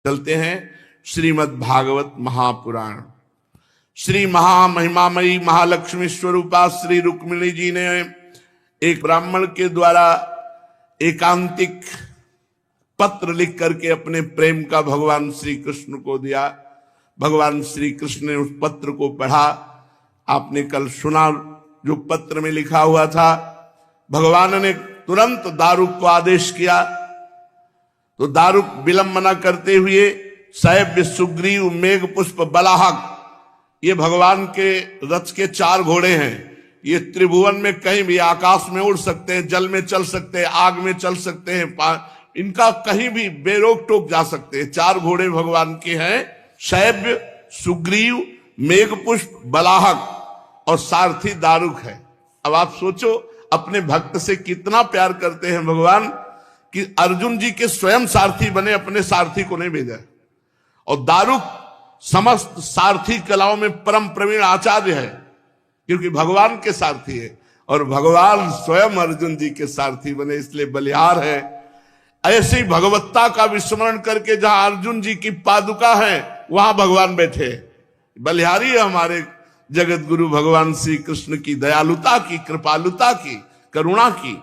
चलते हैं श्रीमद् भागवत महापुराण। श्री महामहिमामयी महालक्ष्मी स्वरूपा श्री रुक्मिणी जी ने एक ब्राह्मण के द्वारा एकांतिक पत्र लिख करके अपने प्रेम का भगवान श्री कृष्ण को दिया। भगवान श्री कृष्ण ने उस पत्र को पढ़ा। आपने कल सुना जो पत्र में लिखा हुआ था। भगवान ने तुरंत दारुक को आदेश किया तो दारुक विलंब न करते हुए सैव्य सुग्रीव मेघ पुष्प बलाहक, ये भगवान के रथ के 4 घोड़े हैं। ये त्रिभुवन में कहीं भी आकाश में उड़ सकते हैं, जल में चल सकते हैं, आग में चल सकते हैं, इनका कहीं भी बेरोक टोक जा सकते हैं। 4 घोड़े भगवान के हैं, सैव्य सुग्रीव मेघ पुष्प बलाहक और सारथी दारुक है। अब आप सोचो अपने भक्त से कितना प्यार करते हैं भगवान कि अर्जुन जी के स्वयं सारथी बने, अपने सारथी को नहीं भेजा। और दारुक समस्त सारथी कलाओं में परम प्रवीण आचार्य है क्योंकि भगवान के सारथी है और भगवान स्वयं अर्जुन जी के सारथी बने, इसलिए बलिहार है। ऐसे ही भगवत्ता का विस्मरण करके जहां अर्जुन जी की पादुका है वहां भगवान बैठे। बलिहारी है हमारे जगत गुरु भगवान श्री कृष्ण की दयालुता की, कृपालुता की, करुणा की।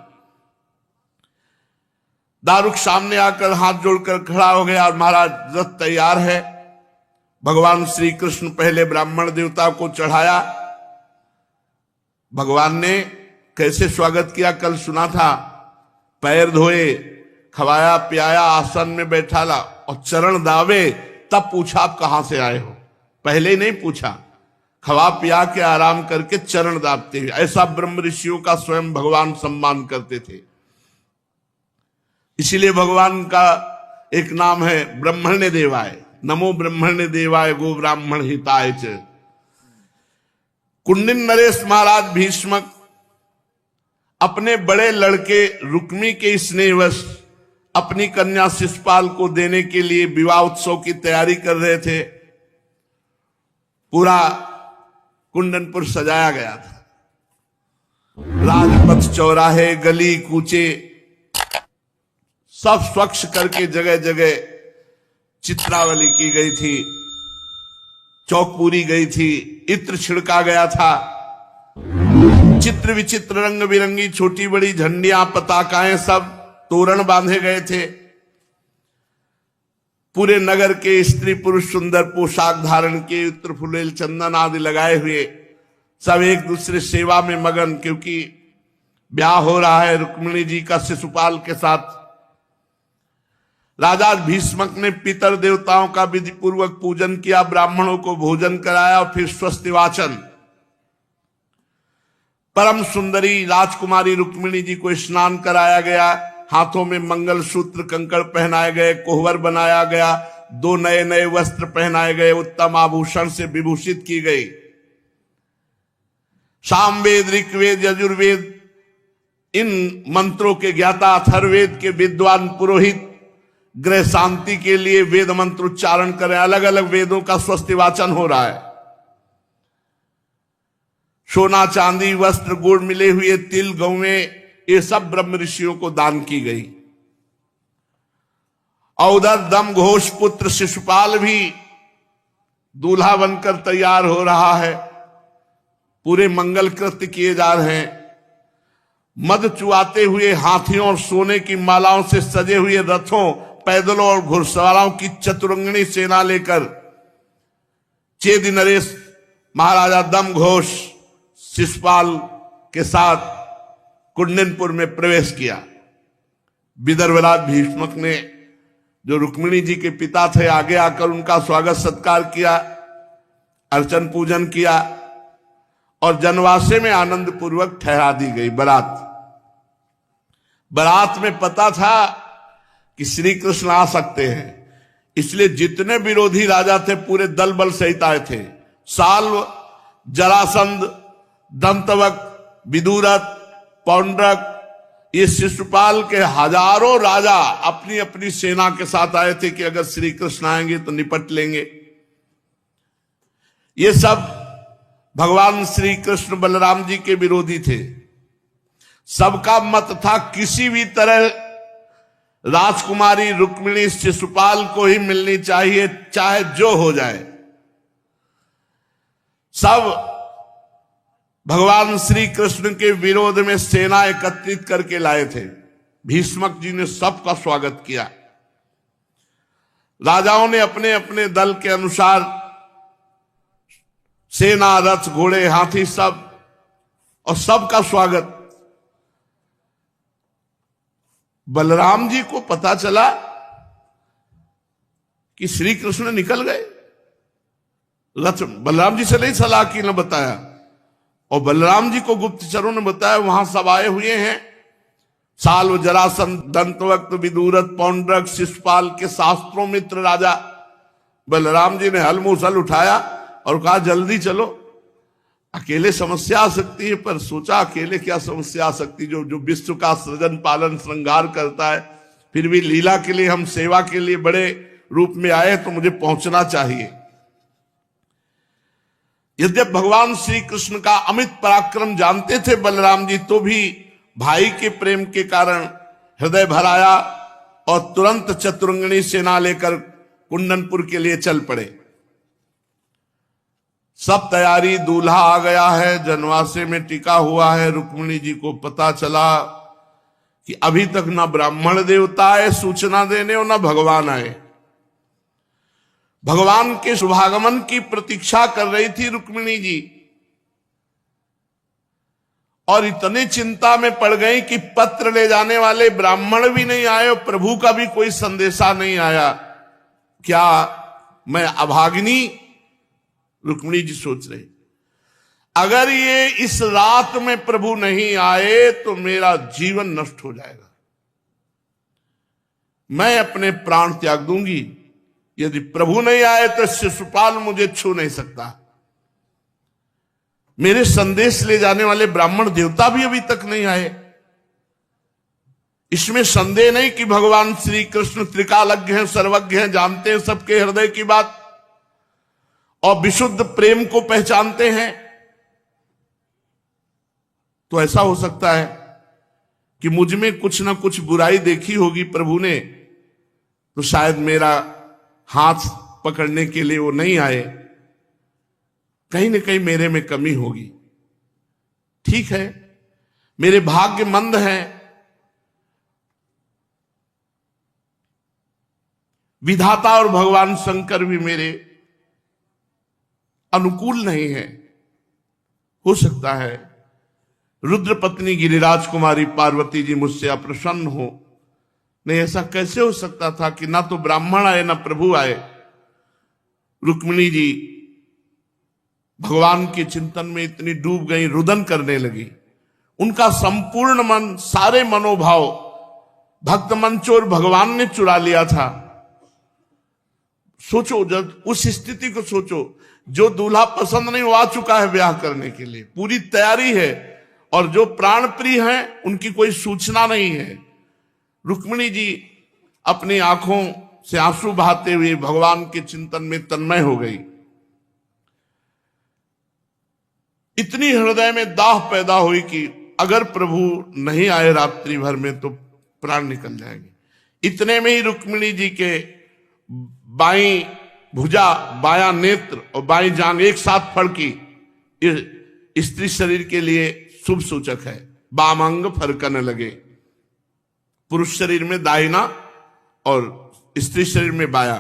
दारुक सामने आकर हाथ जोड़कर खड़ा हो गया और महाराज रथ तैयार है। भगवान श्री कृष्ण पहले ब्राह्मण देवता को चढ़ाया। भगवान ने कैसे स्वागत किया कल सुना था। पैर धोए, खवाया पियाया, आसन में बैठाला और चरण दावे। तब पूछा आप कहां से आए हो, पहले ही नहीं पूछा। खवा पिया के आराम करके चरण दाबते हुए, ऐसा ब्रह्म ऋषियों का स्वयं भगवान सम्मान करते थे। इसीलिए भगवान का एक नाम है ब्रह्मण्य देवाय, नमो ब्रह्मण्य देवाय गो ब्राह्मण हिताय च। कुंडिन नरेश महाराज भीष्मक अपने बड़े लड़के रुक्मी के स्नेहवश अपनी कन्या शिशुपाल को देने के लिए विवाह उत्सव की तैयारी कर रहे थे। पूरा कुंडनपुर सजाया गया था। राजपथ, चौराहे, गली कूचे सब स्वच्छ करके जगह जगह चित्रावली की गई थी, चौक पूरी गई थी, इत्र छिड़का गया था। चित्र विचित्र रंग बिरंगी छोटी बड़ी झंडियां, पताकाएं, सब तोरण बांधे गए थे। पूरे नगर के स्त्री पुरुष सुंदर पोशाक धारण के, इत्र फुलेल चंदन आदि लगाए हुए सब एक दूसरे सेवा में मगन, क्योंकि ब्याह हो रहा है रुक्मिणी जी का शिशुपाल के साथ। राजा भीष्मक ने पितर देवताओं का विधि पूर्वक पूजन किया, ब्राह्मणों को भोजन कराया और फिर स्वस्ति वाचन। परम सुंदरी राजकुमारी रुक्मिणी जी को स्नान कराया गया, हाथों में मंगल सूत्र कंकड़ पहनाए गए, कोहबर बनाया गया, 2 नए नए वस्त्र पहनाए गए, उत्तम आभूषण से विभूषित की गई। सामवेद, ऋग्वेद, यजुर्वेद इन मंत्रों के ज्ञाता, अथर्ववेद के विद्वान पुरोहित गृह शांति के लिए वेद मंत्र उच्चारण करें। अलग अलग वेदों का स्वस्ति वाचन हो रहा है। सोना चांदी वस्त्र गुड़ मिले हुए तिल गौएं ये सब ब्रह्म ऋषियों को दान की गई। और उधर दम घोष पुत्र शिशुपाल भी दूल्हा बनकर तैयार हो रहा है। पूरे मंगल कृत्य किए जा रहे हैं। मद चुआते हुए हाथियों और सोने की मालाओं से सजे हुए रथों, पैदलों और घुड़सवारों की चतुरंगिणी सेना लेकर चेदि नरेश महाराजा दम घोष शिशुपाल के साथ कुंडनपुर में प्रवेश किया। विदर्भराज भीष्मक ने जो रुक्मिणी जी के पिता थे आगे आकर उनका स्वागत सत्कार किया, अर्चन पूजन किया और जनवासे में आनंद पूर्वक ठहरा दी गई बारात। बारात में पता था कि श्री कृष्ण आ सकते हैं, इसलिए जितने विरोधी राजा थे पूरे दल बल सहित आए थे। साल्व, जरासंध, दंतवक, विदुरथ, पौंड्रक, ये शिशुपाल के हजारों राजा अपनी अपनी सेना के साथ आए थे कि अगर श्री कृष्ण आएंगे तो निपट लेंगे। ये सब भगवान श्री कृष्ण बलराम जी के विरोधी थे। सबका मत था किसी भी तरह राजकुमारी रुक्मिणी शिशुपाल को ही मिलनी चाहिए, चाहे जो हो जाए। सब भगवान श्री कृष्ण के विरोध में सेना एकत्रित करके लाए थे। भीष्मक जी ने सबका स्वागत किया। राजाओं ने अपने अपने दल के अनुसार सेना, रथ, घोड़े, हाथी सब, और सबका स्वागत। बलराम जी को पता चला कि श्री कृष्ण निकल गए। रथ बलराम जी से नहीं सलाह की, न बताया, और बलराम जी को गुप्तचरों ने बताया वहां सब आए हुए हैं। साल्व, जरासंध, दंतवक्त, विदुरथ, पौंड्रक, शिशुपाल के शास्त्रों मित्र राजा। बलराम जी ने हल मूसल उठाया और कहा जल्दी चलो, अकेले समस्या आ सकती है। पर सोचा अकेले क्या समस्या आ सकती, जो विश्व का सृजन पालन श्रृंगार करता है, फिर भी लीला के लिए, हम सेवा के लिए बड़े रूप में आए, तो मुझे पहुंचना चाहिए। यद्यपि भगवान श्री कृष्ण का अमित पराक्रम जानते थे बलराम जी, तो भी भाई के प्रेम के कारण हृदय भर आया और तुरंत चतुरंगिणी सेना लेकर कुंदनपुर के लिए चल पड़े। सब तैयारी, दूल्हा आ गया है, जनवासे में टिका हुआ है। रुक्मिणी जी को पता चला कि अभी तक ना ब्राह्मण देवता आए सूचना देने और ना भगवान आए। भगवान के शुभागमन की प्रतीक्षा कर रही थी रुक्मिणी जी, और इतने चिंता में पड़ गई कि पत्र ले जाने वाले ब्राह्मण भी नहीं आए और प्रभु का भी कोई संदेशा नहीं आया। क्या मैं अभागिनी? रुक्मिणी जी सोच रही, अगर ये इस रात में प्रभु नहीं आए तो मेरा जीवन नष्ट हो जाएगा, मैं अपने प्राण त्याग दूंगी। यदि प्रभु नहीं आए तो शिशुपाल मुझे छू नहीं सकता। मेरे संदेश ले जाने वाले ब्राह्मण देवता भी अभी तक नहीं आए। इसमें संदेह नहीं कि भगवान श्री कृष्ण त्रिकालज्ञ हैं, सर्वज्ञ हैं, जानते हैं सबके हृदय की बात और विशुद्ध प्रेम को पहचानते हैं। तो ऐसा हो सकता है कि मुझ में कुछ ना कुछ बुराई देखी होगी प्रभु ने, तो शायद मेरा हाथ पकड़ने के लिए वो नहीं आए। कहीं ना कहीं मेरे में कमी होगी। ठीक है, मेरे भाग्य मंद हैं, विधाता और भगवान शंकर भी मेरे अनुकूल नहीं है। हो सकता है रुद्र पत्नी गिरिराज कुमारी पार्वती जी मुझसे अप्रसन्न हो। नहीं, ऐसा कैसे हो सकता था कि ना तो ब्राह्मण आए ना प्रभु आए। रुक्मिणी जी भगवान के चिंतन में इतनी डूब गई, रुदन करने लगी। उनका संपूर्ण मन, सारे मनोभाव भक्त मंचोर भगवान ने चुरा लिया था। सोचो, जब उस स्थिति को सोचो, जो दूल्हा पसंद नहीं वो आ चुका है ब्याह करने के लिए, पूरी तैयारी है, और जो प्राण प्रिय हैं उनकी कोई सूचना नहीं है। रुक्मिणी जी अपनी आंखों से आंसू बहाते हुए भगवान के चिंतन में तन्मय हो गई। इतनी हृदय में दाह पैदा हुई कि अगर प्रभु नहीं आए रात्रि भर में तो प्राण निकल जाएंगे। इतने में ही रुक्मिणी जी के बाईं भुजा, बायां नेत्र और बाईं जांघ एक साथ फड़की। स्त्री शरीर के लिए शुभ सूचक है। बामांग फरकने लगे। पुरुष शरीर में दाहिना और स्त्री शरीर में बायां।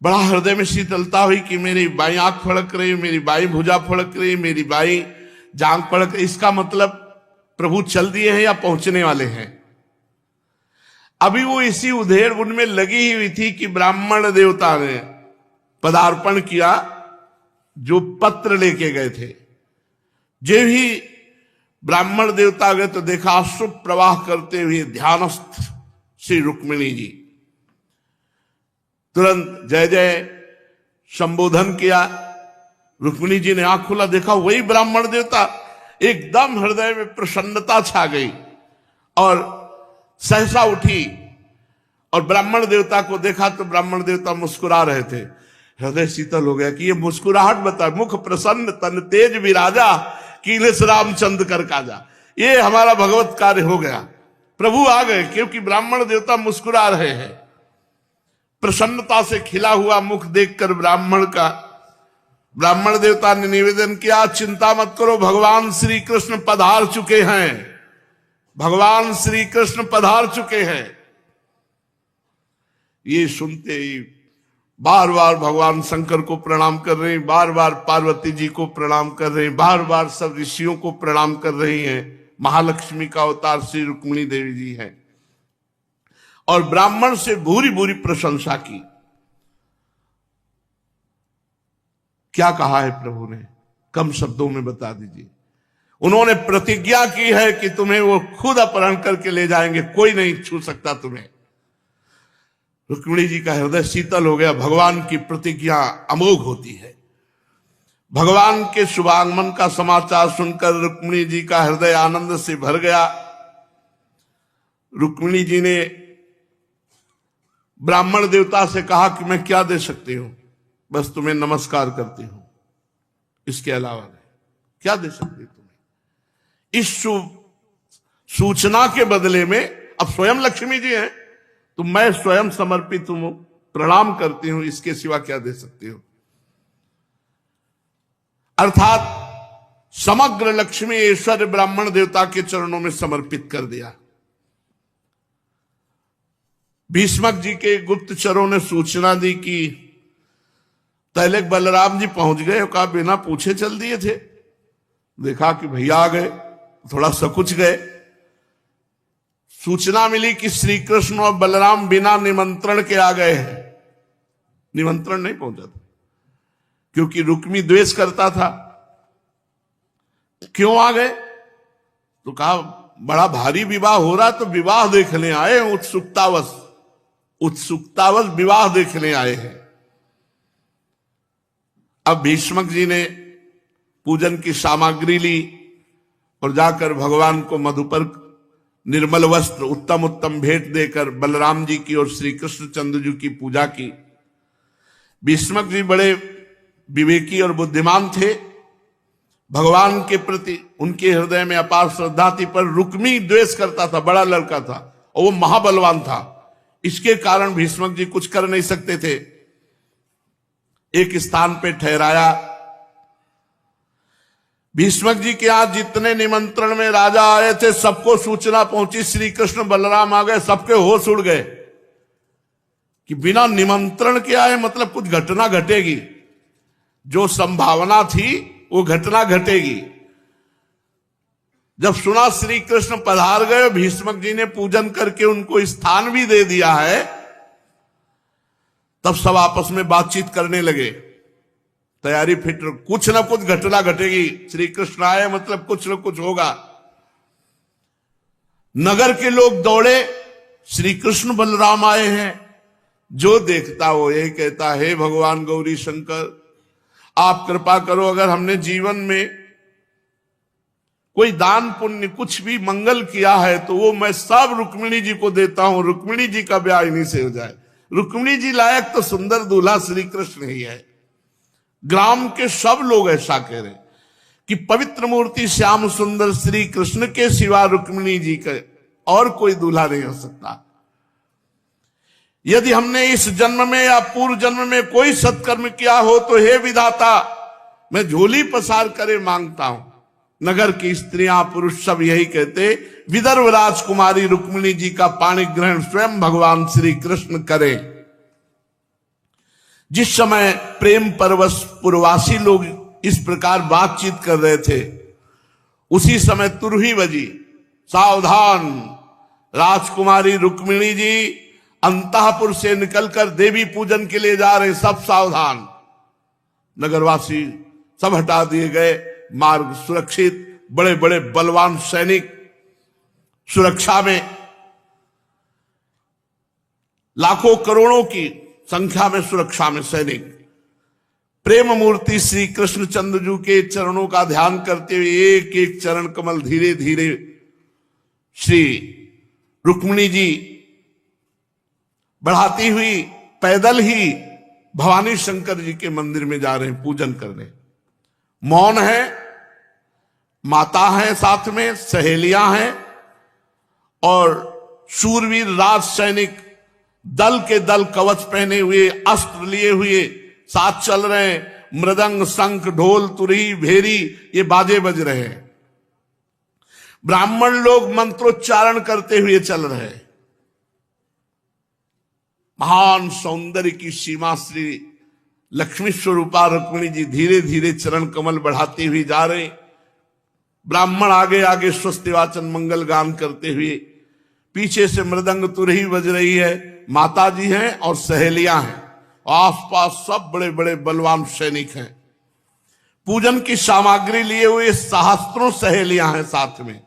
बड़ा हृदय में शीतलता हुई कि मेरी बाईं आंख फड़क रही, मेरी बाईं भुजा फड़क रही, मेरी बाईं जांघ फड़क रही। इसका मतलब प्रभु चल दिए हैं या पहुंचने वाले हैं। अभी वो इसी उधेड़ उनमें लगी हुई थी कि ब्राह्मण देवता ने पदार्पण किया, जो पत्र लेके गए थे। जो ही ब्राह्मण देवता गए तो देखा अश्रु प्रवाह करते हुए ध्यानस्थ श्री रुक्मिणी जी। तुरंत जय जय संबोधन किया। रुक्मिणी जी ने आंख खोला, देखा वही ब्राह्मण देवता। एकदम हृदय में प्रसन्नता छा गई और सहसा उठी और ब्राह्मण देवता को देखा तो ब्राह्मण देवता मुस्कुरा रहे थे। हृदय शीतल हो गया कि ये मुस्कुराहट बता, मुख प्रसन्न तन तेज विराजा कीलेश रामचंद्र कर काजा। ये हमारा भगवत कार्य हो गया। प्रभु आ गए, क्योंकि ब्राह्मण देवता मुस्कुरा रहे हैं। प्रसन्नता से खिला हुआ मुख देखकर ब्राह्मण देवता ने निवेदन किया, चिंता मत करो, भगवान श्री कृष्ण पधार चुके हैं, भगवान श्री कृष्ण पधार चुके हैं। ये सुनते ही बार बार भगवान शंकर को प्रणाम कर रहे हैं, बार बार पार्वती जी को प्रणाम कर रहे हैं, बार बार सब ऋषियों को प्रणाम कर रही हैं। महालक्ष्मी का अवतार श्री रुक्मिणी देवी जी है। और ब्राह्मण से भूरी भूरी प्रशंसा की। क्या कहा है प्रभु ने, कम शब्दों में बता दीजिए। उन्होंने प्रतिज्ञा की है कि तुम्हें वो खुद अपहरण करके ले जाएंगे, कोई नहीं छू सकता तुम्हें। रुक्मिणी जी का हृदय शीतल हो गया। भगवान की प्रतिज्ञा अमोघ होती है। भगवान के शुभागमन का समाचार सुनकर रुक्मिणी जी का हृदय आनंद से भर गया। रुक्मिणी जी ने ब्राह्मण देवता से कहा कि मैं क्या दे सकती हूं, बस तुम्हें नमस्कार करती हूं, इसके अलावा नहीं, क्या दे सकती हूं तुम्हें। इस सूचना के बदले में अब स्वयं लक्ष्मी जी हैं, तो मैं स्वयं समर्पित हूं, प्रणाम करती हूं, इसके सिवा क्या दे सकती हूं। अर्थात समग्र लक्ष्मी ऐश्वर्य ब्राह्मण देवता के चरणों में समर्पित कर दिया। भीष्मक जी के गुप्तचरों ने सूचना दी कि तैलेक बलराम जी पहुंच गए, कहा बिना पूछे चल दिए थे। देखा कि भैया आ गए, थोड़ा सकुच गए। सूचना मिली कि श्री कृष्ण और बलराम बिना निमंत्रण के आ गए हैं। निमंत्रण नहीं पहुंचा था, क्योंकि रुक्मी द्वेष करता था। क्यों आ गए? तो कहा बड़ा भारी विवाह हो रहा, तो विवाह देखने आए, उत्सुकतावश विवाह देखने आए हैं। अब भीष्मक जी ने पूजन की सामग्री ली और जाकर भगवान को मधुपर निर्मल वस्त्र, उत्तम उत्तम भेंट देकर बलराम जी की और श्री कृष्णचंद्र जी की पूजा की। भीष्मक जी बड़े विवेकी और बुद्धिमान थे। भगवान के प्रति उनके हृदय में अपार श्रद्धा थी, पर रुक्मी द्वेष करता था, बड़ा लड़का था और वो महाबलवान था। इसके कारण भीष्मक जी कुछ कर नहीं सकते थे। एक स्थान पे ठहराया। भीष्मक जी के यहां जितने निमंत्रण में राजा आए थे, सबको सूचना पहुंची श्री कृष्ण बलराम आ गए। सबके होश उड़ गए कि बिना निमंत्रण के आए, मतलब कुछ घटना घटेगी। जो संभावना थी वो घटना घटेगी। जब सुना श्री कृष्ण पधार गए, भीष्मक जी ने पूजन करके उनको स्थान भी दे दिया है, तब सब आपस में बातचीत करने लगे। तैयारी फिट, कुछ ना कुछ घटना घटेगी। श्री कृष्ण आए मतलब कुछ ना कुछ होगा। नगर के लोग दौड़े, श्री कृष्ण बलराम आए हैं। जो देखता वो यही कहता, हे भगवान गौरी शंकर, आप कृपा करो, अगर हमने जीवन में कोई दान पुण्य कुछ भी मंगल किया है तो वो मैं सब रुक्मिणी जी को देता हूं, रुक्मिणी जी का ब्याह इन्हीं से हो जाए। रुक्मिणी जी लायक तो सुंदर दूल्हा श्री कृष्ण ही है। ग्राम के सब लोग ऐसा कह रहे कि पवित्र मूर्ति श्याम सुंदर श्री कृष्ण के सिवा रुक्मिणी जी का और कोई दूल्हा नहीं हो सकता। यदि हमने इस जन्म में या पूर्व जन्म में कोई सत्कर्म किया हो तो हे विधाता, मैं झोली पसार करे मांगता हूं। नगर की स्त्रियां पुरुष सब यही कहते, विदर्भ राजकुमारी रुक्मिणी जी का पाणी ग्रहण स्वयं भगवान श्री कृष्ण करें। जिस समय प्रेम परवश पुरवासी लोग इस प्रकार बातचीत कर रहे थे, उसी समय तुरही बजी, सावधान, राजकुमारी रुक्मिणी जी अंतःपुर से निकलकर देवी पूजन के लिए जा रहे, सब सावधान। नगरवासी सब हटा दिए गए, मार्ग सुरक्षित, बड़े बड़े बलवान सैनिक सुरक्षा में, लाखों करोड़ों की संख्या में सुरक्षा में सैनिक। प्रेम मूर्ति श्री कृष्णचंद्र जी के चरणों का ध्यान करते हुए एक एक चरण कमल धीरे धीरे श्री रुक्मिणी जी बढ़ाती हुई पैदल ही भवानी शंकर जी के मंदिर में जा रहे हैं पूजन करने। मौन है, माता है, साथ में सहेलियां हैं और शूरवीर राज सैनिक दल के दल कवच पहने हुए, अस्त्र लिए हुए साथ चल रहे हैं। मृदंग, शंख, ढोल, तुरही, भेरी ये बाजे बज रहे हैं। ब्राह्मण लोग मंत्रोच्चारण करते हुए चल रहे हैं। महान सौंदर्य की सीमा श्री लक्ष्मी स्वरूपा रुक्मिणी जी धीरे धीरे चरण कमल बढ़ाते हुए जा रहे। ब्राह्मण आगे आगे स्वस्ति वाचन मंगल गान करते हुए, पीछे से मृदंग तुरही बज रही है। माता जी हैं और सहेलियां हैं, आसपास सब बड़े बड़े बलवान सैनिक हैं। पूजन की सामग्री लिए हुए सहस्त्रों सहेलियां हैं साथ में।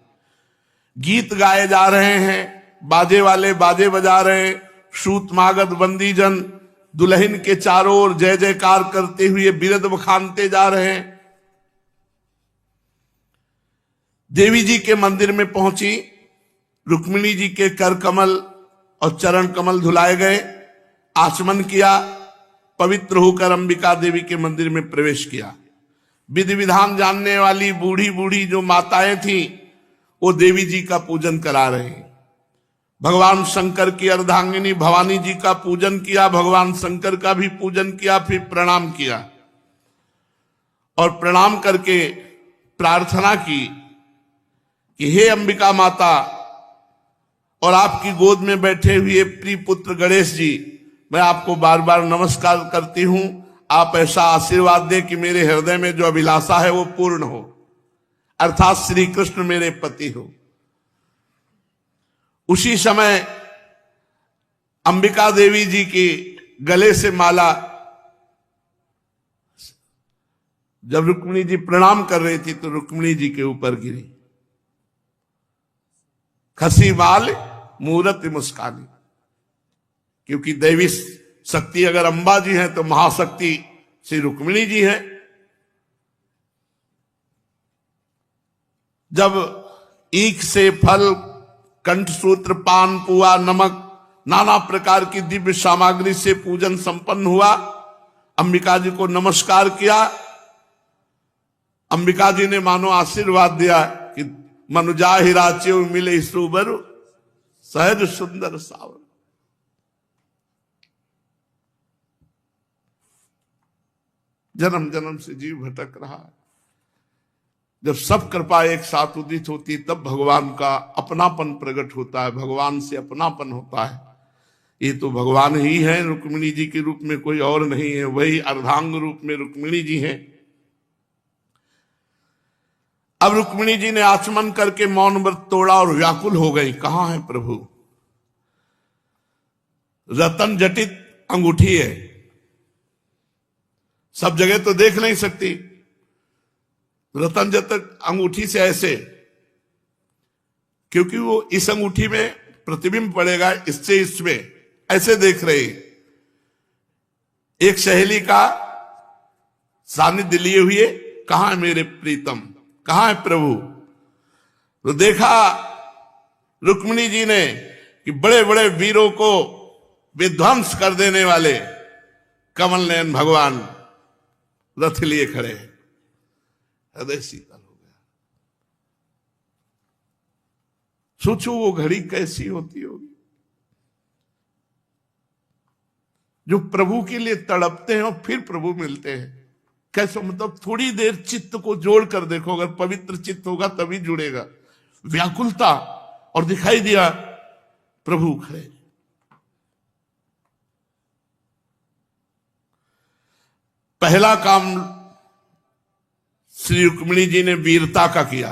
गीत गाए जा रहे हैं, बाजे वाले बाजे बजा रहे हैं। सूतमागध बंदीजन दुल्हन के चारों ओर जय जयकार करते हुए बिरद बखानते जा रहे हैं। देवी जी के मंदिर में पहुंची, रुक्मिणी जी के कर कमल और चरण कमल धुलाए गए। आचमन किया, पवित्र होकर अंबिका देवी के मंदिर में प्रवेश किया। विधि विधान जानने वाली बूढ़ी बूढ़ी जो माताएं थी वो देवी जी का पूजन करा रही। भगवान शंकर की अर्धांगिनी भवानी जी का पूजन किया, भगवान शंकर का भी पूजन किया, फिर प्रणाम किया और प्रणाम करके प्रार्थना की कि हे अंबिका माता और आपकी गोद में बैठे हुए प्रिय पुत्र गणेश जी, मैं आपको बार बार नमस्कार करती हूं। आप ऐसा आशीर्वाद दें कि मेरे हृदय में जो अभिलाषा है वो पूर्ण हो, अर्थात श्री कृष्ण मेरे पति हो। उसी समय अंबिका देवी जी की गले से माला, जब रुक्मिणी जी प्रणाम कर रही थी तो रुक्मिणी जी के ऊपर गिरी। खसी माल मूरत मुस्कानी, क्योंकि दैवी शक्ति अगर अंबा जी हैं तो महाशक्ति श्री रुक्मिणी जी हैं। जब ईख से फल, कंठसूत्र, पान, पुआ, नमक, नाना प्रकार की दिव्य सामग्री से पूजन संपन्न हुआ, अंबिका जी को नमस्कार किया। अंबिका जी ने मानो आशीर्वाद दिया कि मनुजा हिराचे मिले सुबर सहज सुंदर सावर। जन्म जन्म से जीव भटक रहा है, जब सब कृपा एक साथ उदित होती तब भगवान का अपनापन प्रकट होता है, भगवान से अपनापन होता है। ये तो भगवान ही है, रुक्मिणी जी के रूप में कोई और नहीं है, वही अर्धांग रूप में रुक्मिणी जी हैं। अब रुक्मिणी जी ने आचमन करके मौन व्रत तोड़ा और व्याकुल हो गई। कहां है प्रभु? रतन जटित अंगूठी है, सब जगह तो देख नहीं सकती। रतन जटित अंगूठी से ऐसे, क्योंकि वो इस अंगूठी में प्रतिबिंब पड़ेगा, इससे इसमें ऐसे देख रही। एक सहेली का सानिध्य लिए हुए, कहां है मेरे प्रीतम, कहां है प्रभु? तो देखा रुक्मिणी जी ने कि बड़े बड़े वीरों को विध्वंस कर देने वाले कमल नयन भगवान रथ लिए खड़े हैं। हृदय शीतल हो गया। सोचो वो घड़ी कैसी होती होगी जो प्रभु के लिए तड़पते हैं और फिर प्रभु मिलते हैं। कैसे, मतलब थोड़ी देर चित्त को जोड़ कर देखो, अगर पवित्र चित्त होगा तभी जुड़ेगा। व्याकुलता, और दिखाई दिया प्रभु खड़े। पहला काम श्री रुक्मिणी जी ने वीरता का किया।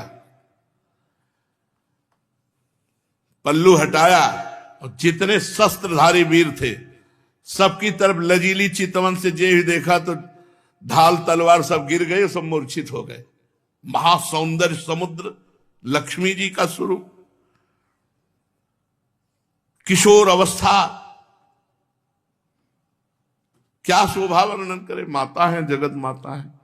पल्लू हटाया और जितने शस्त्रधारी वीर थे सबकी तरफ लजीली चितवन से जे ही देखा तो ढाल तलवार सब गिर गए, सब मूर्छित हो गए। महासौंदर्य समुद्र लक्ष्मी जी का स्वरूप, किशोर अवस्था, क्या शोभा वर्णन करे। माता है, जगत माता है।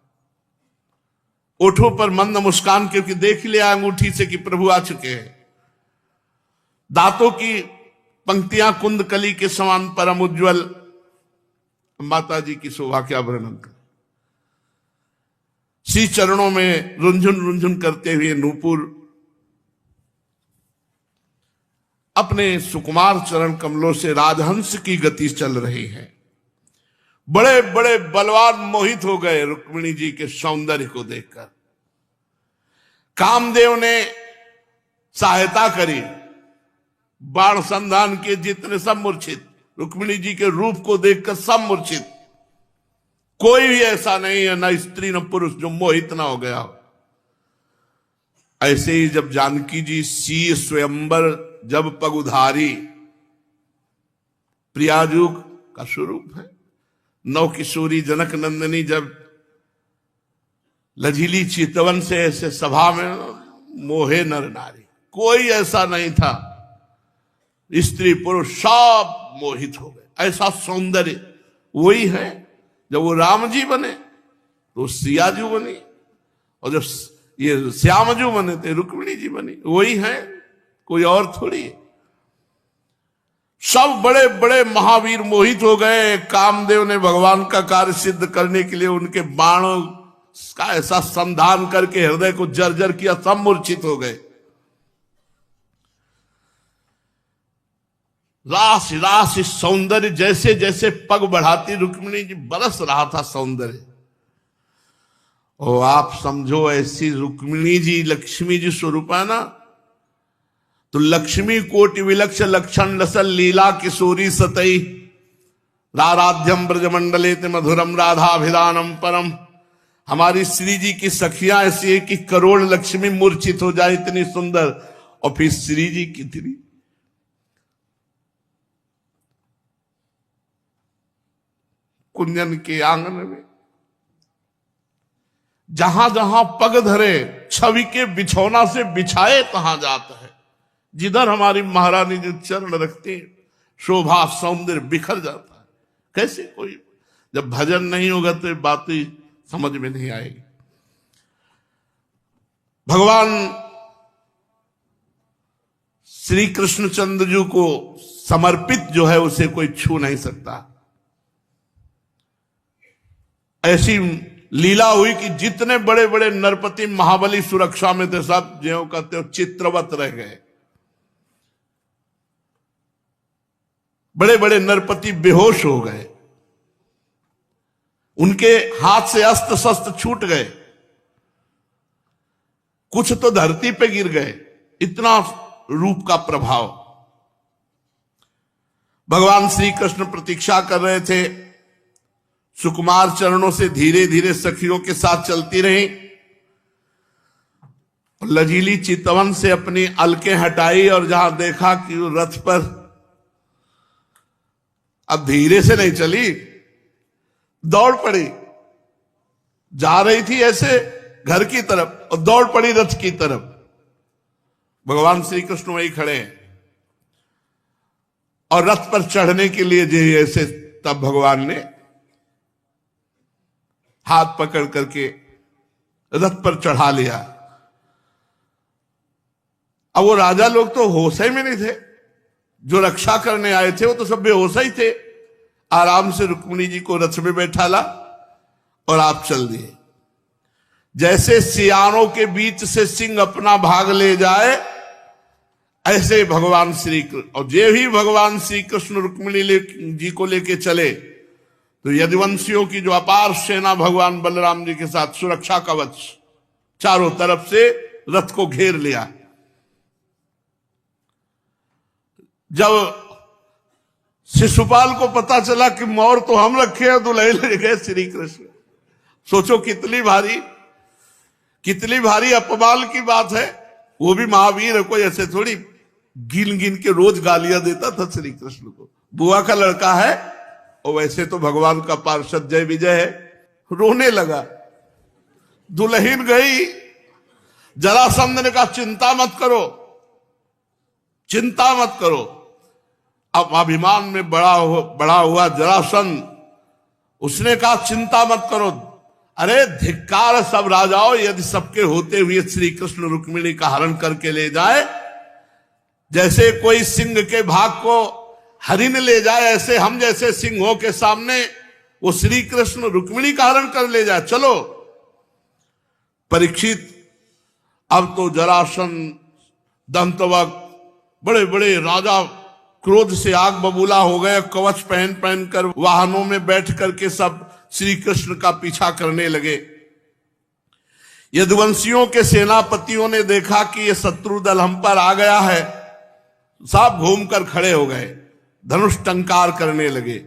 ओठों पर मंद मुस्कान, क्योंकि देख लिया अंगूठी से कि प्रभु आ चुके हैं। दांतों की पंक्तियां कुंद कली के समान परम उज्ज्वल। माता जी की शोभा क्या वर्णन करे। श्री चरणों में रुंझुन रुंझुन करते हुए नूपुर, अपने सुकुमार चरण कमलों से राजहंस की गति चल रही है। बड़े बड़े बलवान मोहित हो गए रुक्मिणी जी के सौंदर्य को देखकर। कामदेव ने सहायता करी, बाण संधान के जितने सब मूर्छित, रुक्मिणी जी के रूप को देखकर सब मूर्छित। कोई भी ऐसा नहीं है, न स्त्री न पुरुष, जो मोहित ना हो गया हो। ऐसे ही जब जानकी जी सी स्वयंवर जब पग उधारी, प्रियाजू का स्वरूप है। नौ किशोरी जनक नंदिनी जब लजीली चितवन से ऐसे सभा में मोहे नर नारी, कोई ऐसा नहीं था, स्त्री पुरुष सब मोहित हो गए। ऐसा सौंदर्य वही है। जब वो राम जी बने तो सियाजू बनी, और जब ये श्यामजू बने थे रुक्मिणी जी बनी। वही है, कोई और थोड़ी है। सब बड़े बड़े महावीर मोहित हो गए। कामदेव ने भगवान का कार्य सिद्ध करने के लिए उनके बाणों का ऐसा संधान करके हृदय को जर्जर किया, सब मूर्छित हो गए। रास रास सौंदर्य, जैसे जैसे पग बढ़ाती रुक्मिणी जी बरस रहा था सौंदर्य। और आप समझो ऐसी रुक्मिणी जी लक्ष्मी जी स्वरूप है ना, तो लक्ष्मी कोटि विलक्ष लक्षण लसल लीला किशोरी सतई राराध्यम ब्रजमंडले मधुरम राधाभिधानम परम। हमारी श्री जी की सखियां ऐसी है कि करोड़ लक्ष्मी मूर्छित हो जाए, इतनी सुंदर। और फिर श्री जी कितनी कुंजन के आंगन में जहां जहां पग धरे छवि के बिछौना से बिछाए तहां जाता है। जिधर हमारी महारानी जो चरण रखते हैं, शोभा सौंदर्य बिखर जाता है। कैसे कोई, जब भजन नहीं होगा तो बातें समझ में नहीं आएगी। भगवान श्री कृष्णचंद्र जी को समर्पित जो है उसे कोई छू नहीं सकता। ऐसी लीला हुई कि जितने बड़े बड़े नरपति महाबली सुरक्षा में थे, सब ज्यों कहते हो चित्रवत रह गए। बड़े बड़े नरपति बेहोश हो गए, उनके हाथ से अस्त्र शस्त्र छूट गए, कुछ तो धरती पे गिर गए। इतना रूप का प्रभाव। भगवान श्री कृष्ण प्रतीक्षा कर रहे थे, सुकुमार चरणों से धीरे धीरे सखियों के साथ चलती रही। लजीली चितवन से अपनी अलकें हटाई और जहां देखा कि वो रथ पर अब धीरे से नहीं चली, दौड़ पड़ी। जा रही थी ऐसे घर की तरफ और दौड़ पड़ी रथ की तरफ। भगवान श्री कृष्ण वही खड़े हैं और रथ पर चढ़ने के लिए जो ऐसे, तब भगवान ने हाथ पकड़ करके रथ पर चढ़ा लिया। अब वो राजा लोग तो होश ही में नहीं थे, जो रक्षा करने आए थे वो तो सब बेहोश ही थे। आराम से रुक्मिणी जी को रथ में बैठाला और आप चल दिए। जैसे सियारों के बीच से सिंह अपना भाग ले जाए, ऐसे भगवान श्री कृष्ण, और जे भी भगवान श्री कृष्ण रुक्मिणी जी को लेके चले तो यदुवंशियों की जो अपार सेना भगवान बलराम जी के साथ सुरक्षा कवच चारों तरफ से रथ को घेर लिया। जब शिशुपाल को पता चला कि मोर तो हम रखे हैं, दुल्हे ले गए श्री कृष्ण। सोचो कितनी भारी अपमान की बात है। वो भी महावीर है, कोई ऐसे थोड़ी गिन गिन के रोज गालियां देता था श्री कृष्ण को। बुआ का लड़का है, और वैसे तो भगवान का पार्षद जय विजय है। रोने लगा, दुल्हन गई। जरासंध ने कहा चिंता मत करो। अब अभिमान में बड़ा हुआ जरासंध, उसने कहा चिंता मत करो। अरे धिक्कार सब राजाओं, यदि सबके होते हुए श्री कृष्ण रुक्मिणी का हरण करके ले जाए, जैसे कोई सिंह के भाग को हरिण ले जाए, ऐसे हम जैसे सिंहों के सामने वो श्री कृष्ण रुक्मिणी का हरण कर ले जाए। चलो परीक्षित, अब तो जरासंध, दंतवक्र, बड़े बड़े राजा क्रोध से आग बबूला हो गए, कवच पहन पहन कर वाहनों में बैठ करके सब श्री कृष्ण का पीछा करने लगे। यदुवंशियों के सेनापतियों ने देखा कि ये शत्रु दल हम पर आ गया है, सब घूमकर खड़े हो गए, धनुष टंकार करने लगे।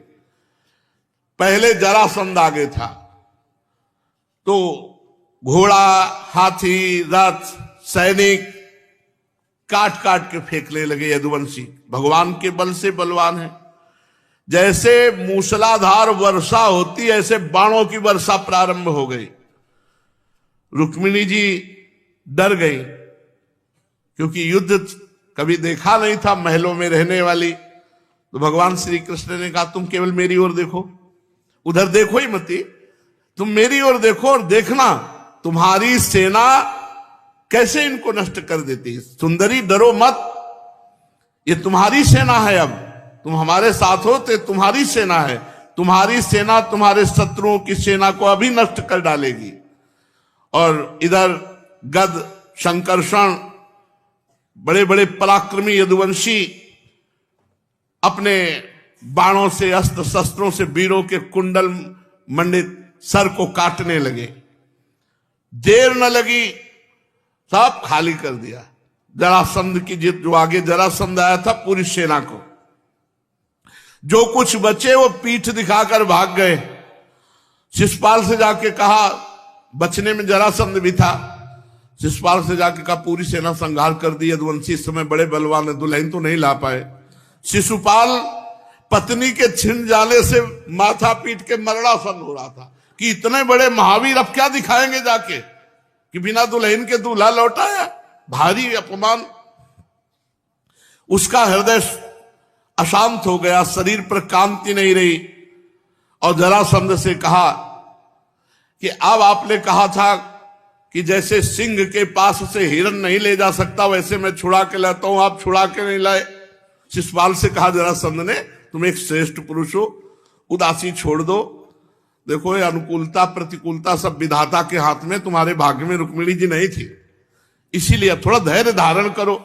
पहले जरासंध आगे था तो घोड़ा, हाथी, रथ, सैनिक काट काट के फेंकने लगे। यदुवंशी भगवान के बल से बलवान है, जैसे मूसलाधार वर्षा होती है ऐसे बाणों की वर्षा प्रारंभ हो गई। रुक्मिणी जी डर गई, क्योंकि युद्ध कभी देखा नहीं था महलों में रहने वाली। तो भगवान श्री कृष्ण ने कहा तुम केवल मेरी ओर देखो, उधर देखो ही मती, तुम मेरी ओर देखो और देखना तुम्हारी सेना कैसे इनको नष्ट कर देती है। सुंदरी डरो मत, ये तुम्हारी सेना है, अब तुम हमारे साथ हो तो तुम्हारी सेना है, तुम्हारी सेना तुम्हारे शत्रुओं की सेना को अभी नष्ट कर डालेगी। और इधर गद, शंकरषण, बड़े बड़े पराक्रमी यदुवंशी अपने बाणों से, अस्त्र शस्त्रों से वीरों के कुंडल मंडित सर को काटने लगे। देर न लगी, सब खाली कर दिया। जरासंध की जित, जो आगे जरासंध आया था, पूरी सेना को जो कुछ बचे वो पीठ दिखाकर भाग गए। शिशुपाल से जाके कहा, बचने में जरासंध भी था, शिशुपाल से जाके कहा पूरी सेना संहार कर दी। यदुवंशी इस समय बड़े बलवान है, दुल्हन तो नहीं ला पाए। शिशुपाल पत्नी के छिन जाने से माथा पीट के मरणासन हो रहा था कि इतने बड़े महावीर अब क्या दिखाएंगे जाके कि बिना दुल्हन के दूल्हा लौटाया, भारी अपमान। उसका हृदय अशांत हो गया, शरीर पर कांति नहीं रही। और जरासंध से कहा कि अब आपने कहा था कि जैसे सिंह के पास से हिरन नहीं ले जा सकता, वैसे मैं छुड़ा के लाता हूं, आप छुड़ा के नहीं लाए। शिशुपाल से कहा जरासंध ने, तुम एक श्रेष्ठ पुरुष हो, उदासी छोड़ दो। देखो ये अनुकूलता प्रतिकूलता सब विधाता के हाथ में, तुम्हारे भाग्य में रुक्मिणी जी नहीं थी, इसीलिए अब थोड़ा धैर्य धारण करो।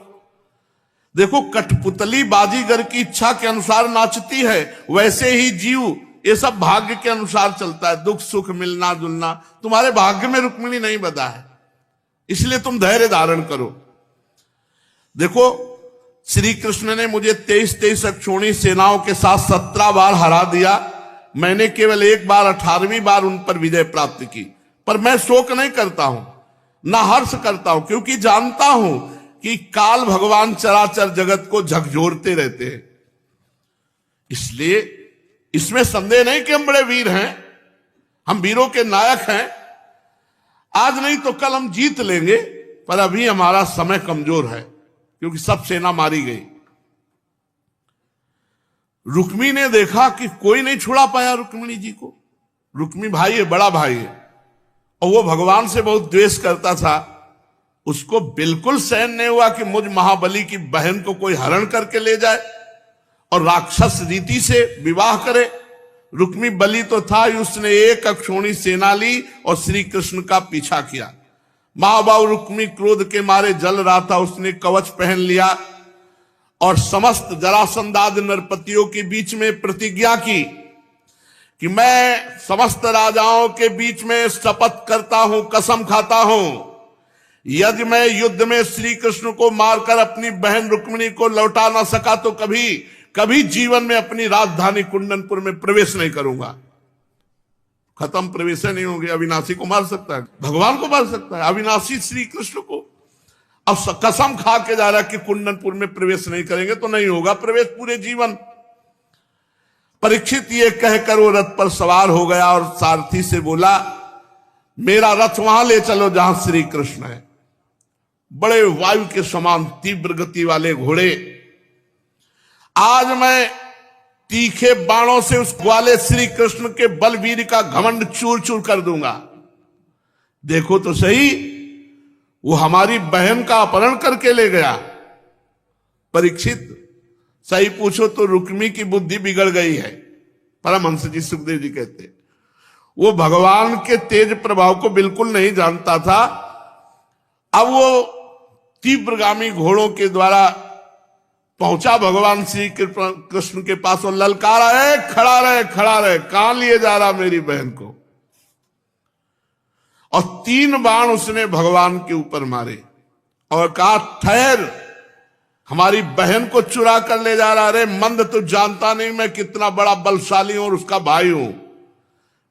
देखो कठपुतली बाजीगर की इच्छा के अनुसार नाचती है, वैसे ही जीव ये सब भाग्य के अनुसार चलता है, दुख सुख मिलना जुलना। तुम्हारे भाग्य में रुक्मिणी नहीं बधा है, इसलिए तुम धैर्य धारण करो। देखो श्री कृष्ण ने मुझे 23 अक्षौणी सेनाओं के साथ 17 बार हरा दिया, मैंने केवल एक बार 18वीं बार उन पर विजय प्राप्त की। पर मैं शोक नहीं करता हूं, ना हर्ष करता हूं, क्योंकि जानता हूं कि काल भगवान चराचर जगत को झकझोरते रहते हैं। इसलिए इसमें संदेह नहीं कि हम बड़े वीर हैं, हम वीरों के नायक हैं। आज नहीं तो कल हम जीत लेंगे, पर अभी हमारा समय कमजोर है, क्योंकि सब सेना मारी गई। रुक्मी ने देखा कि कोई नहीं छुड़ा पाया रुक्मिणी जी को। रुक्मी भाई है, बड़ा भाई है, और वो भगवान से बहुत द्वेष करता था। उसको बिल्कुल सहन नहीं हुआ कि मुझ महाबली की बहन को कोई हरण करके ले जाए और राक्षस रीति से विवाह करे। रुक्मी बलि तो था ही, उसने एक अक्षौणी सेना ली और श्री कृष्ण का पीछा किया। महाबाहु रुक्मी क्रोध के मारे जल रहा था, उसने कवच पहन लिया और समस्त जरासंधादि नरपतियों के बीच में प्रतिज्ञा की कि मैं समस्त राजाओं के बीच में शपथ करता हूं, कसम खाता हूं, यदि मैं युद्ध में श्री कृष्ण को मारकर अपनी बहन रुक्मिणी को लौटा ना सका तो कभी जीवन में अपनी राजधानी कुंदनपुर में प्रवेश नहीं करूंगा। खत्म, प्रवेश नहीं होंगे। अविनाशी को मार सकता है, भगवान को मार सकता है, अविनाशी श्री कृष्ण को। अब कसम खा के जा रहा कि कुंदनपुर में प्रवेश नहीं करेंगे तो नहीं होगा प्रवेश पूरे जीवन। परीक्षित ये कहकर वो रथ पर सवार हो गया और सारथी से बोला, मेरा रथ वहां ले चलो जहां श्री कृष्ण है। बड़े वायु के समान तीव्र गति वाले घोड़े, आज मैं तीखे बाणों से उस ग्वाले श्री कृष्ण के बलवीर का घमंड चूर चूर कर दूंगा। देखो तो सही, वो हमारी बहन का अपहरण करके ले गया। परीक्षित, सही पूछो तो रुक्मी की बुद्धि बिगड़ गई है। परमहंस जी सुखदेव जी कहते, वो भगवान के तेज प्रभाव को बिल्कुल नहीं जानता था। अब वो तीव्रगामी घोड़ों के द्वारा पहुंचा भगवान श्री कृष्ण के पास और ललकारा है, खड़ा रहे खड़ा रहे, कहां लिए जा रहा मेरी बहन को। और 3 बाण उसने भगवान के ऊपर मारे और कहा ठहर, हमारी बहन को चुरा कर ले जा रहा। अरे मंद, तो जानता नहीं मैं कितना बड़ा बलशाली हूं और उसका भाई हूं।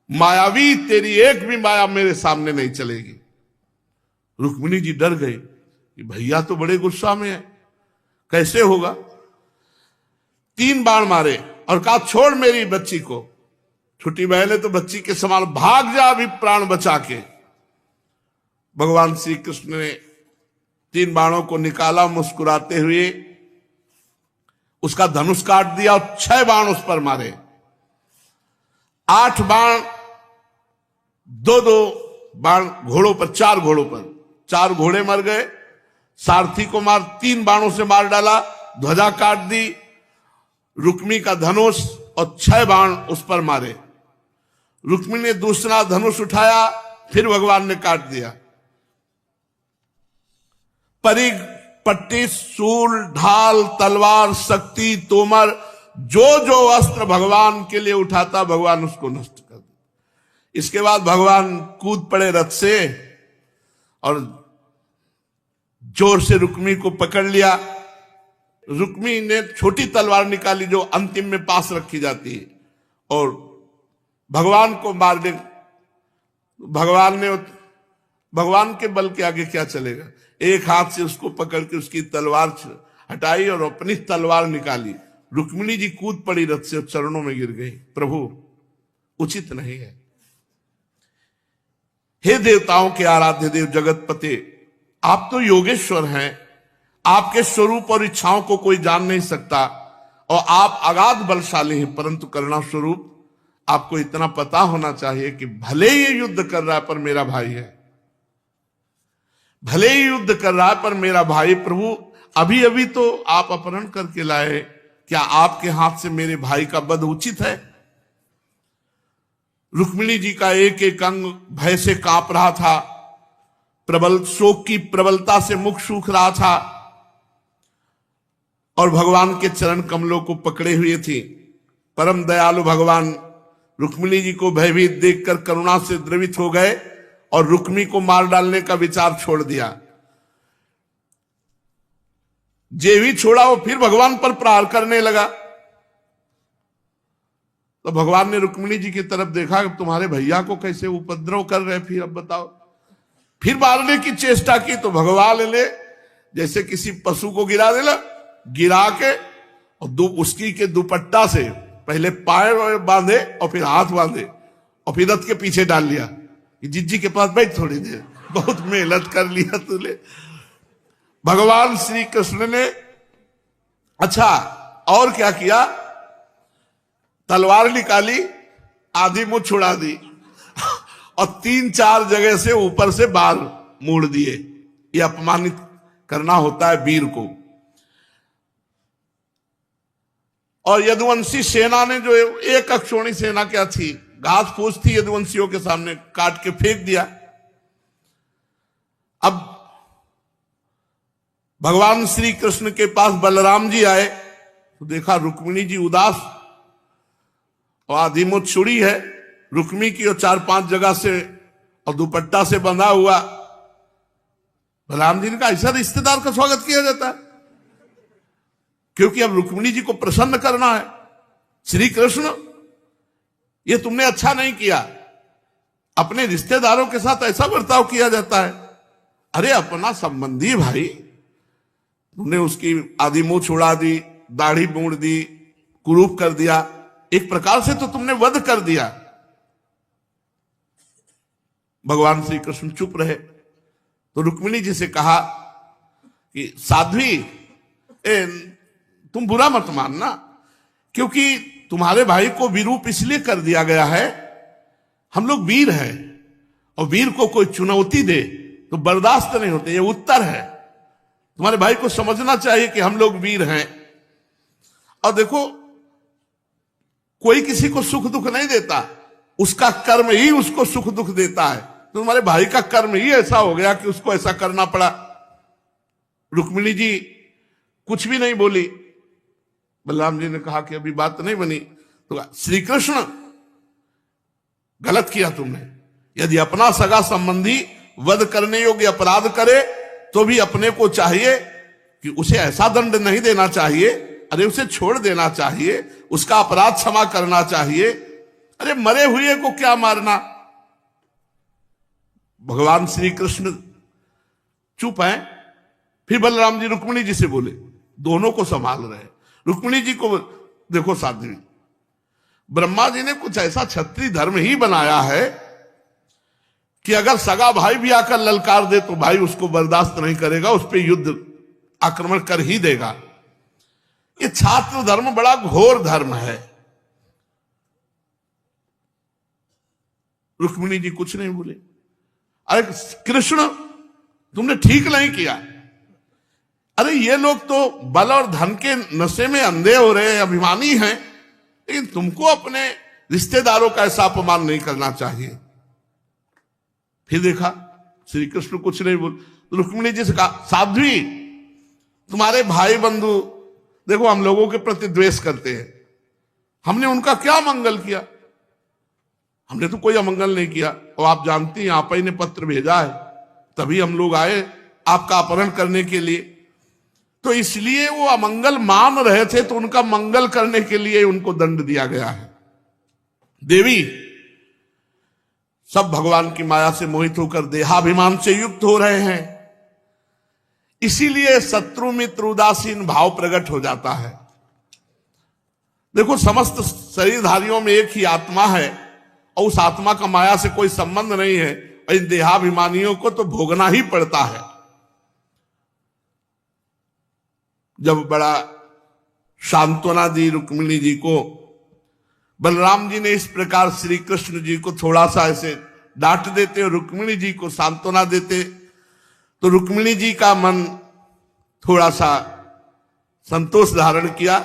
मायावी, तेरी एक भी माया मेरे सामने नहीं चलेगी। रुक्मिणी जी डर गई कि भैया तो बड़े गुस्सा में है, कैसे होगा। 3 बाण मारे और कहा छोड़ मेरी बच्ची को। छोटी बहन है तो बच्ची के समान, भाग जा अभी प्राण बचा के। भगवान श्री कृष्ण ने 3 बाणों को निकाला, मुस्कुराते हुए उसका धनुष काट दिया और 6 बाण उस पर मारे। 8 बाण, 2-2 बाण घोड़ों पर, 4 घोड़ों पर, 4 घोड़े मर गए। सारथी को 3 बाणों से मार डाला, ध्वजा काट दी, रुक्मी का धनुष और 6 बाण उस पर मारे। रुक्मी ने दूसरा धनुष उठाया, फिर भगवान ने काट दिया। परिग, पट्टी, सूल, ढाल, तलवार, शक्ति, तोमर, जो जो अस्त्र भगवान के लिए उठाता भगवान उसको नष्ट कर दिया। इसके बाद भगवान कूद पड़े रथ से और जोर से रुक्मी को पकड़ लिया। रुक्मी ने छोटी तलवार निकाली जो अंतिम में पास रखी जाती है और भगवान को मार दे। भगवान के बल के आगे क्या चलेगा। एक हाथ से उसको पकड़ के उसकी तलवार हटाई और अपनी तलवार निकाली। रुक्मिणी जी कूद पड़ी रथ से और चरणों में गिर गई। प्रभु, उचित नहीं है। हे देवताओं के आराध्य देव जगतपते, आप तो योगेश्वर हैं। आपके स्वरूप और इच्छाओं को कोई जान नहीं सकता और आप अगाध बलशाली हैं, परंतु करुणा स्वरूप आपको इतना पता होना चाहिए कि भले ये युद्ध कर रहा है पर मेरा भाई है, भले ही युद्ध कर रहा है पर मेरा भाई। प्रभु, अभी अभी तो आप अपहरण करके लाए, क्या आपके हाथ से मेरे भाई का वध उचित है। रुक्मिणी जी का एक एक अंग भय से कांप रहा था, प्रबल शोक की प्रबलता से मुख सूख रहा था और भगवान के चरण कमलों को पकड़े हुए थी। परम दयालु भगवान रुक्मिणी जी को भयभीत देखकर करुणा से द्रवित हो गए और रुक्मी को मार डालने का विचार छोड़ दिया। जे भी छोड़ा वो फिर भगवान पर प्रहार करने लगा। तो भगवान ने रुक्मिणी जी की तरफ देखा, तुम्हारे भैया को कैसे उपद्रव कर रहे, फिर अब बताओ। फिर मारने की चेष्टा की तो भगवान ने जैसे किसी पशु को गिरा देला, गिरा के और उसकी के दुपट्टा से पहले पैर बांधे और फिर हाथ बांधे और फिर रथ के पीछे डाल लिया कि जिज्जी के पास बैठ थोड़ी देर, बहुत मेहनत कर लिया तूने। भगवान श्री कृष्ण ने अच्छा और क्या किया, तलवार निकाली, आधी मुंह छुड़ा दी और 3-4 जगह से ऊपर से बाल मोड़ दिए। ये अपमानित करना होता है वीर को। और यदुवंशी सेना ने जो एक अक्षोणी सेना क्या थी, घास फूस थी, यदुवंशियों के सामने काट के फेंक दिया। अब भगवान श्री कृष्ण के पास बलराम जी आए तो देखा रुक्मिणी जी उदास और आधी मुंह छुड़ी है, रुक्मी की और 4-5 जगह से और दुपट्टा से बंधा हुआ। बलराम जी ने कहा ऐसा रिश्तेदार का स्वागत किया जाता है, क्योंकि अब रुक्मिणी जी को प्रसन्न करना है। श्री कृष्ण, ये तुमने अच्छा नहीं किया, अपने रिश्तेदारों के साथ ऐसा बर्ताव किया जाता है। अरे अपना संबंधी भाई, तुमने उसकी आधी मुंह छुड़ा दी, दाढ़ी मोड़ दी, कुरूप कर दिया, एक प्रकार से तो तुमने वध कर दिया। भगवान श्री कृष्ण चुप रहे तो रुक्मिणी जी से कहा कि साध्वी, तुम बुरा मत मानना, क्योंकि तुम्हारे भाई को विरूप इसलिए कर दिया गया है, हम लोग वीर हैं और वीर को कोई चुनौती दे तो बर्दाश्त नहीं होते, ये उत्तर है। तुम्हारे भाई को समझना चाहिए कि हम लोग वीर हैं। और देखो, कोई किसी को सुख दुख नहीं देता, उसका कर्म ही उसको सुख दुख देता है। तो तुम्हारे भाई का कर्म ही ऐसा हो गया कि उसको ऐसा करना पड़ा। रुक्मिणी जी कुछ भी नहीं बोली, बलराम जी ने कहा कि अभी बात नहीं बनी। तो श्री कृष्ण, गलत किया तुमने। यदि अपना सगा संबंधी वध करने योग्य अपराध करे तो भी अपने को चाहिए कि उसे ऐसा दंड नहीं देना चाहिए, अरे उसे छोड़ देना चाहिए, उसका अपराध क्षमा करना चाहिए। अरे मरे हुए को क्या मारना। भगवान श्री कृष्ण चुप हैं। फिर बलराम जी रुक्मिणी जी से बोले, दोनों को संभाल रहे। रुक्मिणी जी को देखो साध्वी, ब्रह्मा जी ने कुछ ऐसा क्षत्रिय धर्म ही बनाया है कि अगर सगा भाई भी आकर ललकार दे तो भाई उसको बर्दाश्त नहीं करेगा, उस पर युद्ध आक्रमण कर ही देगा। ये छात्र धर्म बड़ा घोर धर्म है। रुक्मिणी जी कुछ नहीं बोले। अरे कृष्ण, तुमने ठीक नहीं किया। अरे ये लोग तो बल और धन के नशे में अंधे हो रहे हैं, अभिमानी हैं, लेकिन तुमको अपने रिश्तेदारों का ऐसा अपमान नहीं करना चाहिए। फिर देखा श्री कृष्ण कुछ नहीं बोल। रुक्मिणी जी से कहा, साध्वी, तुम्हारे भाई बंधु देखो हम लोगों के प्रति द्वेष करते हैं, हमने उनका क्या मंगल किया? हमने तो कोई अमंगल नहीं किया। और आप जानती हैं, आप ही ने पत्र भेजा है, तभी हम लोग आए आपका अपहरण करने के लिए। तो इसलिए वो अमंगल मान रहे थे, तो उनका मंगल करने के लिए उनको दंड दिया गया है। देवी, सब भगवान की माया से मोहित होकर देहाभिमान से युक्त हो रहे हैं, इसीलिए शत्रु मित्र उदासीन भाव प्रकट हो जाता है। देखो, समस्त शरीरधारियों में एक ही आत्मा है और उस आत्मा का माया से कोई संबंध नहीं है। इन देहाभिमानियों को तो भोगना ही पड़ता है। जब बड़ा सांत्वना दी रुक्मिणी जी को, बलराम जी ने इस प्रकार श्री कृष्ण जी को थोड़ा सा ऐसे डांट देते और रुक्मिणी जी को सांत्वना देते, तो रुक्मिणी जी का मन थोड़ा सा संतोष धारण किया।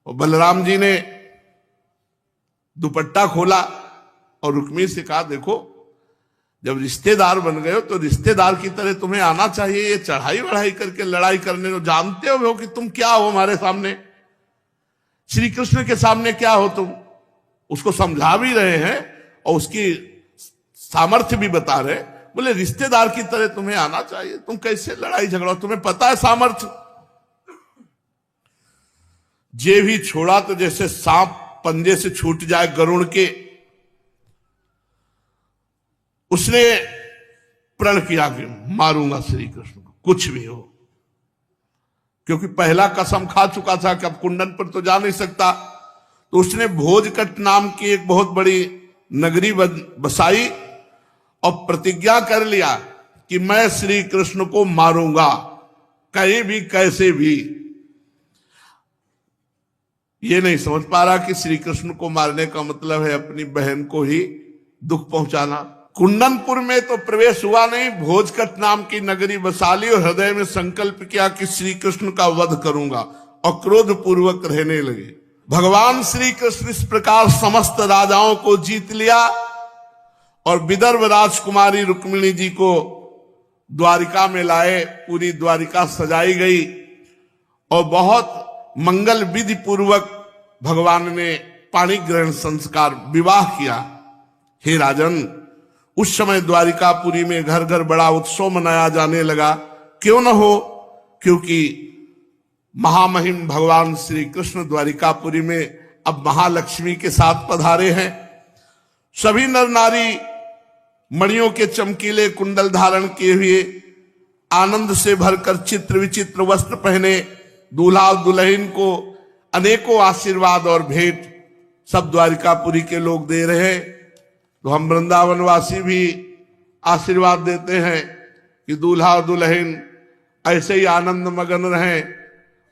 और बलराम जी ने दुपट्टा खोला और रुक्मिणी से कहा, देखो जब रिश्तेदार बन गए हो तो रिश्तेदार की तरह तुम्हें आना चाहिए। ये चढ़ाई बढ़ाई करके लड़ाई करने को, जानते हो कि तुम क्या हो हमारे सामने, श्री कृष्ण के सामने क्या हो तुम। उसको समझा भी रहे हैं और उसकी सामर्थ्य भी बता रहे। बोले रिश्तेदार की तरह तुम्हें आना चाहिए, तुम कैसे लड़ाई झगड़ा, तुम्हें पता है सामर्थ्य। जे भी छोड़ा तो जैसे सांप पंजे से छूट जाए गरुड़ के, उसने प्रण किया कि मारूंगा श्री कृष्ण को, कुछ भी हो। क्योंकि पहला कसम खा चुका था कि अब कुंडन पर तो जा नहीं सकता। तो उसने भोजकट नाम की एक बहुत बड़ी नगरी बसाई और प्रतिज्ञा कर लिया कि मैं श्री कृष्ण को मारूंगा, कहीं भी कैसे भी। ये नहीं समझ पा रहा कि श्री कृष्ण को मारने का मतलब है अपनी बहन को ही दुख पहुंचाना। कुंडनपुर में तो प्रवेश हुआ नहीं, भोजकट नाम की नगरी बसा ली और हृदय में संकल्प किया कि श्री कृष्ण का वध करूंगा और क्रोध पूर्वक रहने लगे। भगवान श्री कृष्ण इस प्रकार समस्त राजाओं को जीत लिया और विदर्भ राजकुमारी रुक्मिणी जी को द्वारिका में लाए। पूरी द्वारिका सजाई गई और बहुत मंगल विधि पूर्वक भगवान ने पाणी ग्रहण संस्कार विवाह किया। हे राजन, उस समय द्वारिकापुरी में घर घर बड़ा उत्सव मनाया जाने लगा। क्यों न हो, क्योंकि महामहिम भगवान श्री कृष्ण द्वारिकापुरी में अब महालक्ष्मी के साथ पधारे हैं। सभी नर नारी मणियों के चमकीले कुंडल धारण किए हुए आनंद से भरकर चित्र विचित्र वस्त्र पहने दूल्हा और दुल्हन को अनेकों आशीर्वाद और भेंट सब द्वारिकापुरी के लोग दे रहे हैं। तो हम वृंदावनवासी भी आशीर्वाद देते हैं कि दूल्हा और दुल्हन ऐसे ही आनंद मगन रहें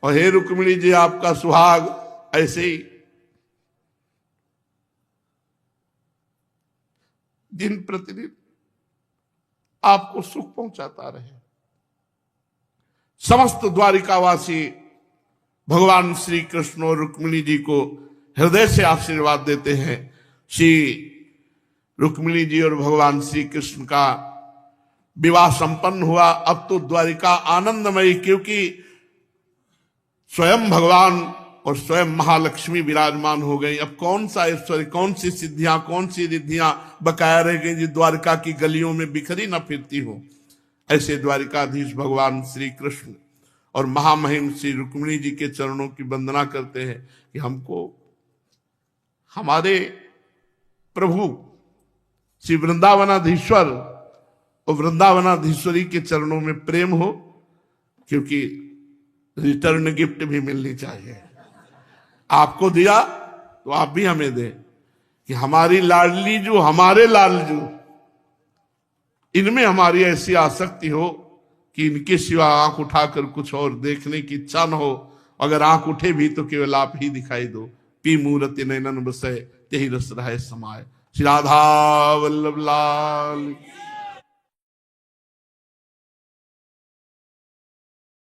और हे रुक्मिणी जी, आपका सुहाग ऐसे ही दिन प्रतिदिन आपको सुख पहुंचाता रहे। समस्त द्वारिकावासी भगवान श्री कृष्ण और रुक्मिणी जी को हृदय से आशीर्वाद देते हैं। श्री रुक्मिणी जी और भगवान श्री कृष्ण का विवाह संपन्न हुआ। अब तो द्वारिका आनंदमयी, क्योंकि स्वयं भगवान और स्वयं महालक्ष्मी विराजमान हो गई। अब कौन सा ऐश्वर्य, कौन सी सिद्धियां, कौन सी रिद्धियां बकाया रह गई जो द्वारका की गलियों में बिखरी न फिरती हो। ऐसे द्वारिकाधीश भगवान श्री कृष्ण और महामहिम श्री रुक्मिणी जी के चरणों की वंदना करते हैं कि हमको हमारे प्रभु श्री वृंदावनाधीश्वर और वृंदावनाधीश्वरी के चरणों में प्रेम हो, क्योंकि रिटर्न गिफ्ट भी मिलनी चाहिए। आपको दिया तो आप भी हमें दें, कि हमारी लाडली जो, हमारे लालजू, इनमें हमारी ऐसी आसक्ति हो कि इनके सिवा आंख उठाकर कुछ और देखने की इच्छा न हो। अगर आंख उठे भी तो केवल आप ही दिखाई दो। पी मूरति नैनन बसै तेहि रस रहे समाये। श्री राधा वल्लभ लाल।